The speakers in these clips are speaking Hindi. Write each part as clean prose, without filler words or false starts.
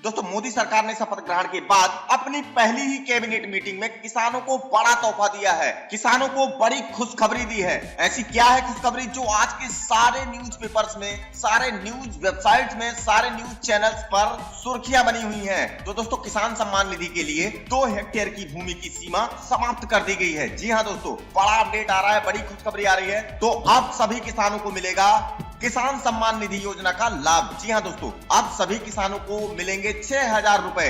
दोस्तों मोदी सरकार ने शपथ ग्रहण के बाद अपनी पहली ही कैबिनेट मीटिंग में किसानों को बड़ा तोहफा दिया है, किसानों को बड़ी खुशखबरी दी है। ऐसी क्या है खुशखबरी जो आज के सारे न्यूज़पेपर्स में, सारे न्यूज वेबसाइट्स में, सारे न्यूज चैनल्स पर सुर्खियां बनी हुई हैं। तो दोस्तों किसान सम्मान निधि के लिए 2 हेक्टेयर की भूमि की सीमा समाप्त कर दी गई है। जी हाँ दोस्तों, बड़ा अपडेट आ रहा है, बड़ी खुशखबरी आ रही है। तो अब सभी किसानों को मिलेगा किसान सम्मान निधि योजना का लाभ। जी हाँ दोस्तों, अब सभी किसानों को मिलेंगे 6,000 रुपए।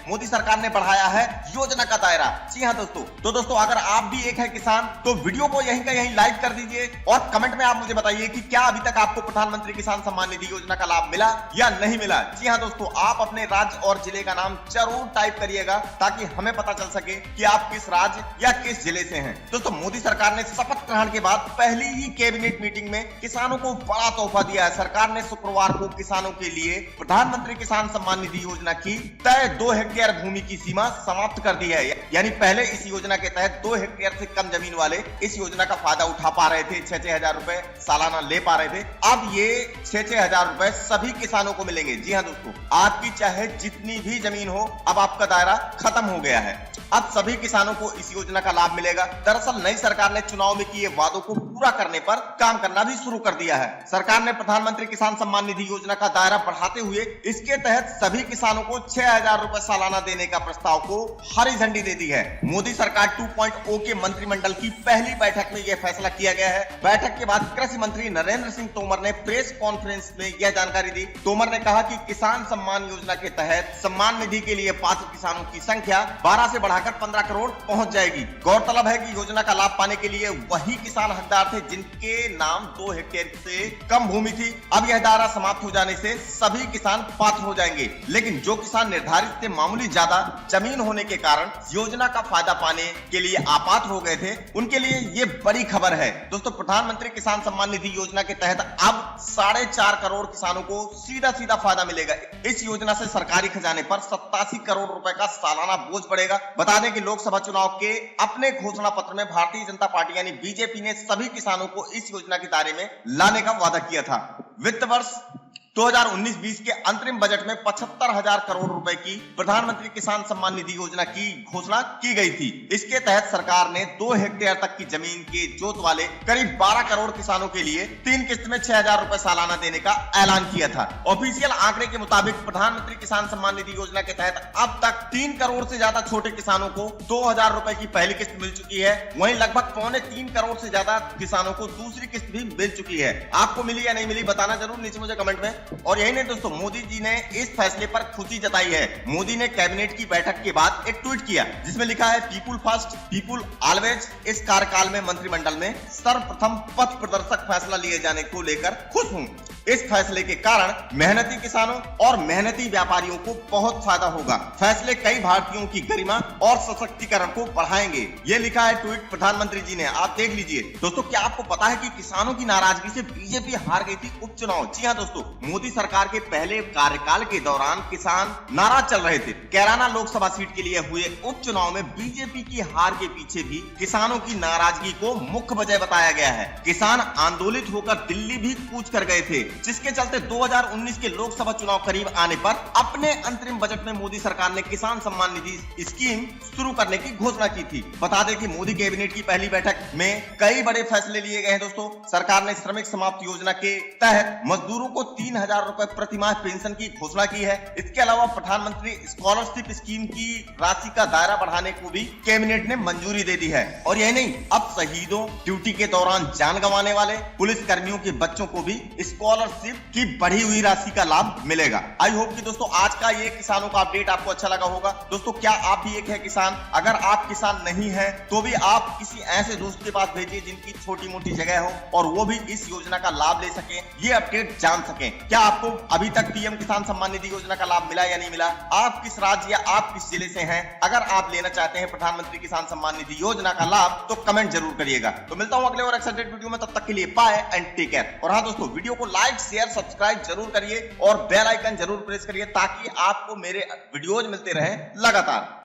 मोदी सरकार ने बढ़ाया है योजना का दायरा। जी हाँ दोस्तों, तो दोस्तों अगर आप भी एक है किसान तो वीडियो को यहीं का यहीं लाइक कर दीजिए और कमेंट में आप मुझे बताइए कि क्या अभी तक आपको प्रधानमंत्री किसान सम्मान निधि योजना का लाभ मिला या नहीं मिला। जी हाँ दोस्तों, आप अपने राज्य और जिले का नाम जरूर टाइप करिएगा ताकि हमें पता चल सके कि आप किस राज्य या किस जिले से हैं। दोस्तों मोदी सरकार ने शपथ ग्रहण के बाद पहली ही कैबिनेट मीटिंग में किसानों को बड़ा तोहफा दिया है। सरकार ने शुक्रवार को किसानों के लिए प्रधानमंत्री किसान सम्मान निधि योजना की तय 2 हेक्टेयर भूमि की सीमा समाप्त कर दी है। यानी पहले इस योजना के तहत 2 हेक्टेयर से कम जमीन वाले इस योजना का फायदा उठा पा रहे थे, 6,000 रुपए सालाना ले पा रहे थे। अब ये 6,000 रुपए सभी किसानों को मिलेंगे। जी हाँ दोस्तों, आपकी चाहे जितनी भी जमीन हो, अब आपका दायरा खत्म हो गया है। अब सभी किसानों को इस योजना का लाभ मिलेगा। दरअसल नई सरकार ने चुनाव में किए वादों को पूरा करने पर काम करना भी शुरू कर दिया है। सरकार ने प्रधानमंत्री किसान सम्मान निधि योजना का दायरा बढ़ाते हुए इसके तहत सभी किसानों को 6,000 रुपए सालाना देने का प्रस्ताव को हरी झंडी दे दी है। मोदी सरकार 2.0 के मंत्रिमंडल की पहली बैठक में यह फैसला किया गया है। बैठक के बाद कृषि मंत्री नरेंद्र सिंह तोमर ने प्रेस कॉन्फ्रेंस में यह जानकारी दी। तोमर ने कहा कि किसान सम्मान योजना के तहत सम्मान निधि के लिए पात्र किसानों की संख्या 12 से बढ़ाकर 15 करोड़ पहुंच जाएगी। गौरतलब है कि योजना का लाभ पाने के लिए वही किसान हकदार थे जिनके नाम 2 हेक्टेयर से कम भूमि थी। अब यह दायरा समाप्त हो जाने से सभी किसान पात्र हो जाएंगे, लेकिन जो किसान निर्धारित से मामूली ज्यादा जमीन होने के कारण योजना का फायदा पाने के लिए अपात्र हो गए थे, उनके लिए ये बड़ी खबर है। दोस्तों प्रधानमंत्री किसान सम्मान निधि योजना के तहत अब 4.5 करोड़ किसानों को सीधा सीधा फायदा मिलेगा। इस योजना से सरकारी खजाने पर 87 करोड़ रुपए का सालाना बोझ पड़ेगा। बता दें कि लोकसभा चुनाव के अपने घोषणा पत्र में भारतीय जनता पार्टी यानी बीजेपी ने सभी किसानों को इस योजना के दायरे में लाने का वादा किया था। वित्त वर्ष 2019-20 के अंतरिम बजट में 75,000 करोड़ रुपए की प्रधानमंत्री किसान सम्मान निधि योजना की घोषणा की गई थी। इसके तहत सरकार ने 2 हेक्टेयर तक की जमीन के जोत वाले करीब 12 करोड़ किसानों के लिए 3 किस्त में 6,000 रुपए सालाना देने का ऐलान किया था। ऑफिशियल आंकड़े के मुताबिक प्रधानमंत्री किसान सम्मान निधि योजना के तहत अब तक 3 करोड़ से ज्यादा छोटे किसानों को 2,000 रुपए की पहली किस्त मिल चुकी है। वहीं लगभग 2.25 करोड़ से ज्यादा किसानों को दूसरी किस्त भी मिल चुकी है। आपको मिली या नहीं मिली बताना जरूर नीचे मुझे कमेंट में। और यही नहीं दोस्तों, मोदी जी ने इस फैसले पर खुशी जताई है। मोदी ने कैबिनेट की बैठक के बाद एक ट्वीट किया जिसमें लिखा है, पीपुल फर्स्ट पीपुल ऑलवेज। इस कार्यकाल में मंत्रिमंडल में सर्वप्रथम पथ प्रदर्शक फैसला लिए जाने को लेकर खुश हूं। इस फैसले के कारण मेहनती किसानों और मेहनती व्यापारियों को बहुत फायदा होगा। फैसले कई भारतीयों की गरिमा और सशक्तिकरण को बढ़ाएंगे। ये लिखा है ट्वीट प्रधानमंत्री जी ने, आप देख लीजिए। दोस्तों क्या आपको पता है कि किसानों की नाराजगी से बीजेपी हार गई थी उपचुनाव। जी हाँ दोस्तों, मोदी सरकार के पहले कार्यकाल के दौरान किसान नाराज चल रहे थे। कैराना लोकसभा सीट के लिए हुए उपचुनाव में बीजेपी की हार के पीछे भी किसानों की नाराजगी को मुख्य वजह बताया गया है। किसान आंदोलित होकर दिल्ली भी कूच कर गए थे, जिसके चलते 2019 के लोकसभा चुनाव करीब आने पर अपने अंतरिम बजट में मोदी सरकार ने किसान सम्मान निधि स्कीम शुरू करने की घोषणा की थी। बता दें कि मोदी कैबिनेट की पहली बैठक में कई बड़े फैसले लिए गए हैं। दोस्तों सरकार ने श्रमिक समाप्त योजना के तहत मजदूरों को 3,000 रुपए प्रति माह पेंशन की घोषणा की है। इसके अलावा प्रधानमंत्री स्कॉलरशिप स्कीम की राशि का दायरा बढ़ाने को भी कैबिनेट ने मंजूरी दे दी है। और यही नहीं, अब शहीदों, ड्यूटी के दौरान जान गंवाने वाले पुलिस कर्मियों के बच्चों को भी स्कॉलरशिप की बढ़ी हुई राशि का लाभ मिलेगा। आई होप कि दोस्तों आज का ये किसानों का अपडेट आपको अच्छा लगा होगा। दोस्तों क्या आप भी एक है किसान? अगर आप किसान नहीं है तो भी आप किसी ऐसे दोस्त के पास भेजिए जिनकी छोटी मोटी जगह हो और वो भी इस योजना का लाभ ले सके, ये अपडेट जान सके। क्या आपको अभी तक पीएम किसान सम्मान निधि योजना का लाभ मिला या नहीं मिला? आप किस राज्य या आप किस जिले से हैं? अगर आप लेना चाहते हैं प्रधानमंत्री किसान सम्मान निधि योजना का लाभ तो कमेंट जरूर करिएगा। तो मिलता हूं अगले और एक्साइटेड वीडियो में, तब तक के लिए बाय एंड टेक केयर। और हाँ दोस्तों, वीडियो को लाइक शेयर सब्सक्राइब जरूर करिए और बेल आइकन जरूर प्रेस करिए ताकि आपको मेरे वीडियोज मिलते रहे लगातार।